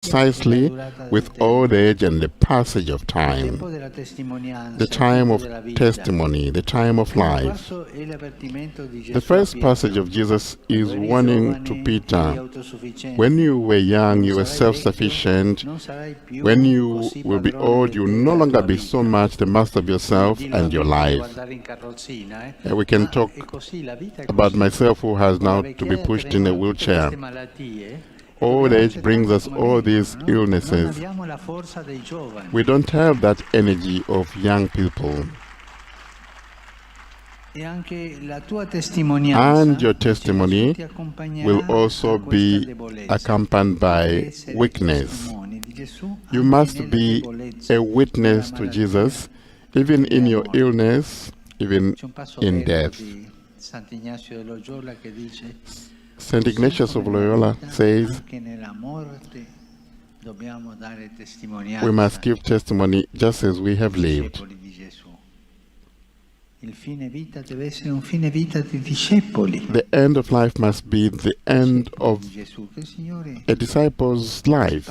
precisely with old age and the passage of time, the time of testimony, the time of life. The first passage of Jesus is warning to Peter, when you were young, you were self-sufficient. When you will be old, you will no longer be so much the master of yourself and your life. We can talk about myself, who has now to be pushed in a wheelchair. Old age brings us all these illnesses. We don't have that energy of young people. And your testimony will also be accompanied by weakness. You must be a witness to Jesus, even in your illness, even in death. St. Ignatius of Loyola says, we must give testimony just as we have lived. The end of life must be the end of a disciple's life.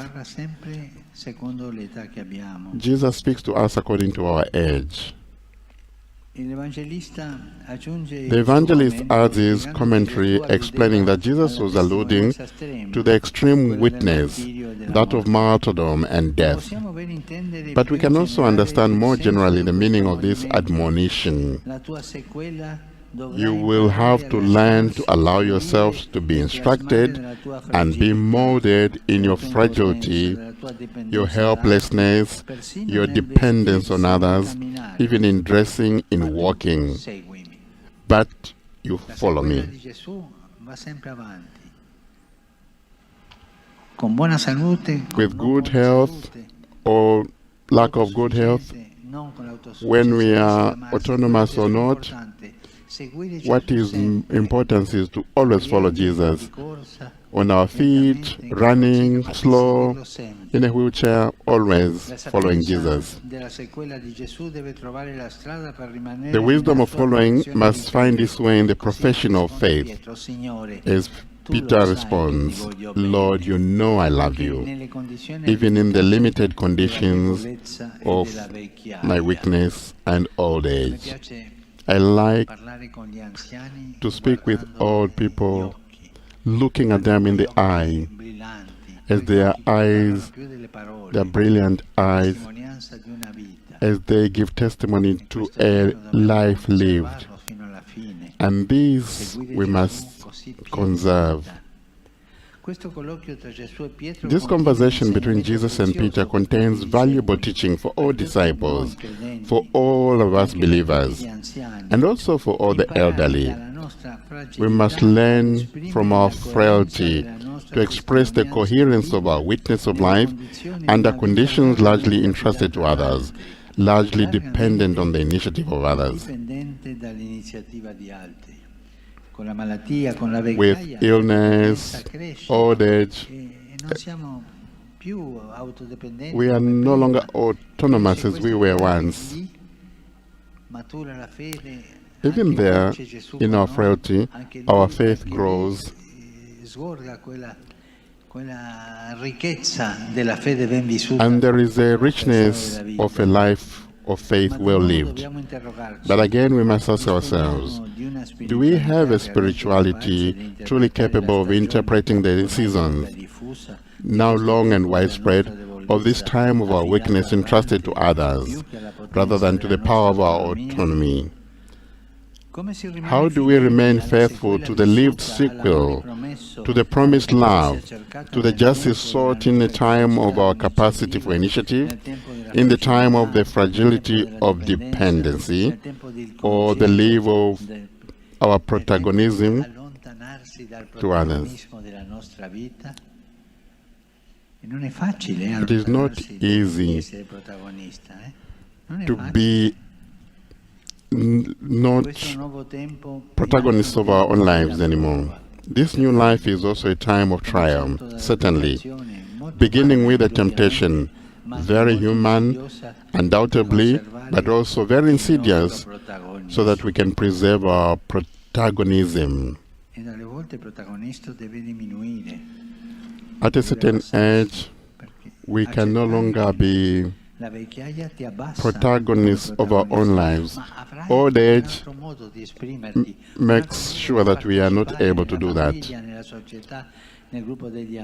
Jesus speaks to us according to our age. The evangelist adds his commentary explaining that Jesus was alluding to the extreme witness, that of martyrdom and death. But we can also understand more generally the meaning of this admonition. You will have to learn to allow yourselves to be instructed and be molded in your fragility, your helplessness, your dependence on others, even in dressing, in walking. But you follow me. With good health or lack of good health, when we are autonomous or not, what is important is to always follow Jesus. On our feet, running, slow, in a wheelchair, always following Jesus. The wisdom of following must find its way in the profession of faith. As Peter responds, Lord, you know I love you, even in the limited conditions of my weakness and old age. I like to speak with old people, looking at them in the eye, as their eyes, their brilliant eyes, as they give testimony to a life lived. And these we must conserve. This conversation between Jesus and Peter contains valuable teaching for all disciples, for all of us believers, and also for all the elderly. We must learn from our frailty to express the coherence of our witness of life under conditions largely entrusted to others, largely dependent on the initiative of others. With illness, old age, we are no longer autonomous as we were once. Even there, in our frailty, our faith grows. And there is a richness of a life of faith well lived. But again, we must ask ourselves, do we have a spirituality truly capable of interpreting the seasons, now long and widespread, of this time of our weakness entrusted to others, rather than to the power of our autonomy? How do we remain faithful to the lived sequel, to the promised love, to the justice sought in the time of our capacity for initiative, in the time of the fragility of dependency, or the leave of our protagonism to others? It is not easy to be not protagonists of our own lives anymore. This new life is also a time of triumph, certainly, beginning with a temptation, very human, undoubtedly, but also very insidious, so that we can preserve our protagonism. At a certain age, we can no longer be protagonists of our own lives. Old age makes sure that we are not able to do that.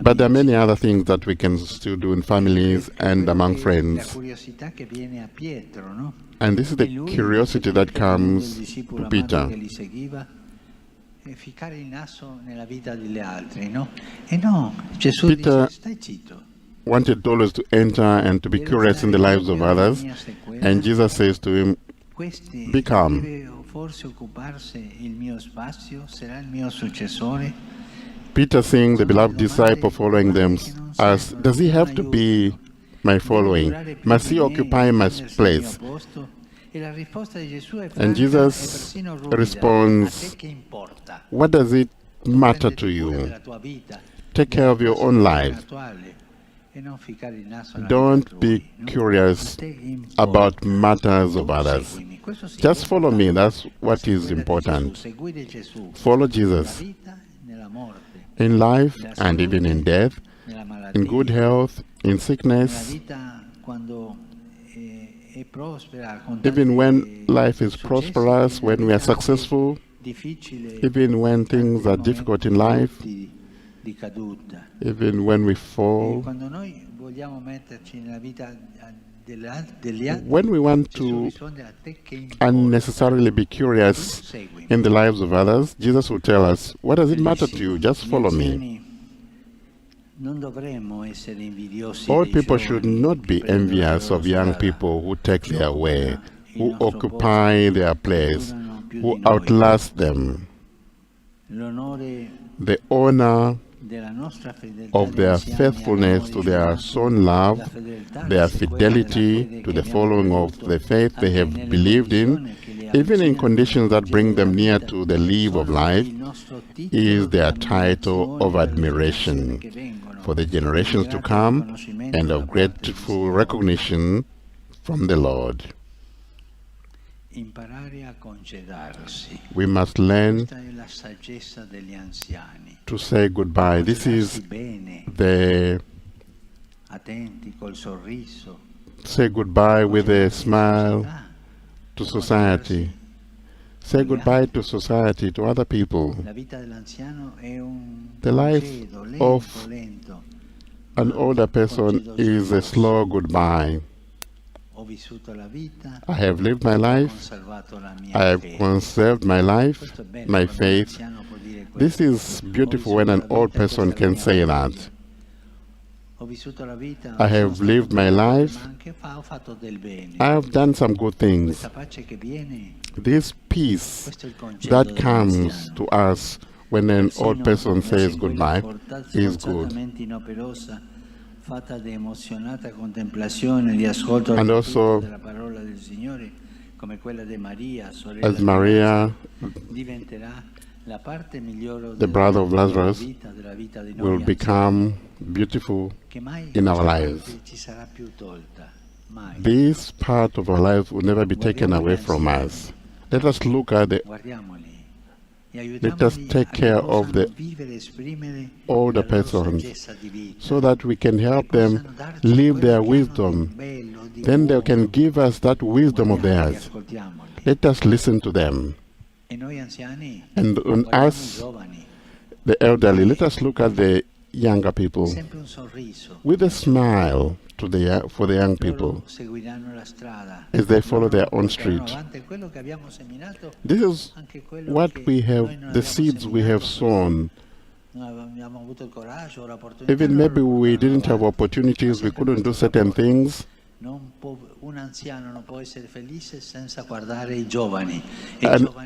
But there are many other things that we can still do in families and among friends. And this is the curiosity that comes to Peter. Peter wanted always to enter and to be curious in the lives of others, and Jesus says to him, be calm. Peter, seeing the beloved disciple following them, asked, does he have to be my following? Must he occupy my place? And Jesus responds, what does it matter to you? Take care of your own life. Don't be curious about matters of others. Just follow me. That's what is important. Follow Jesus in life and even in death, in good health, in sickness. Even when life is prosperous, when we are successful, even when things are difficult in life, even when we fall, when we want to unnecessarily be curious in the lives of others, Jesus will tell us, what does it matter to you? Just follow me. Old people should not be envious of young people who take their way, who occupy their place, who outlast them. The honor of their faithfulness to their Son love, their fidelity to the following of the faith they have believed in, even in conditions that bring them near to the leave of life, is their title of admiration for the generations to come and of grateful recognition from the Lord. We must learn to say goodbye. This is the say goodbye with a smile to society. Say goodbye to society, to other people. The life of an older person is a slow goodbye. I have lived my life. I have conserved my life, my faith. This is beautiful when an old person can say that. I have lived my life. I have done some good things. This peace that comes to us when an old person says goodbye is good. And also, as Maria, the brother of Lazarus, will become beautiful in our lives. This part of our life will never be taken away from us. Let us look at let us take care of the older persons so that we can help them live their wisdom. Then they can give us that wisdom of theirs. Let us listen to them. And on us, the elderly, let us look at the younger people with a smile for the young people as they follow their own street. This is what we have, the seeds we have sown. Even maybe we didn't have opportunities, we couldn't do certain things. An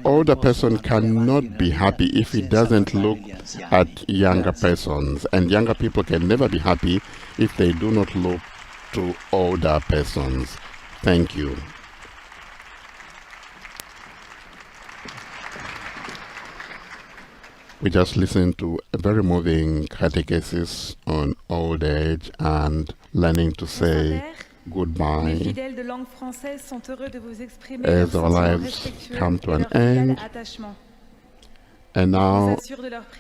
older person cannot be happy if he doesn't look at younger persons, and younger people can never be happy if they do not look to older persons. Thank you. We just listened to a very moving catechesis on old age and learning to say goodbye as our lives come to an end. And now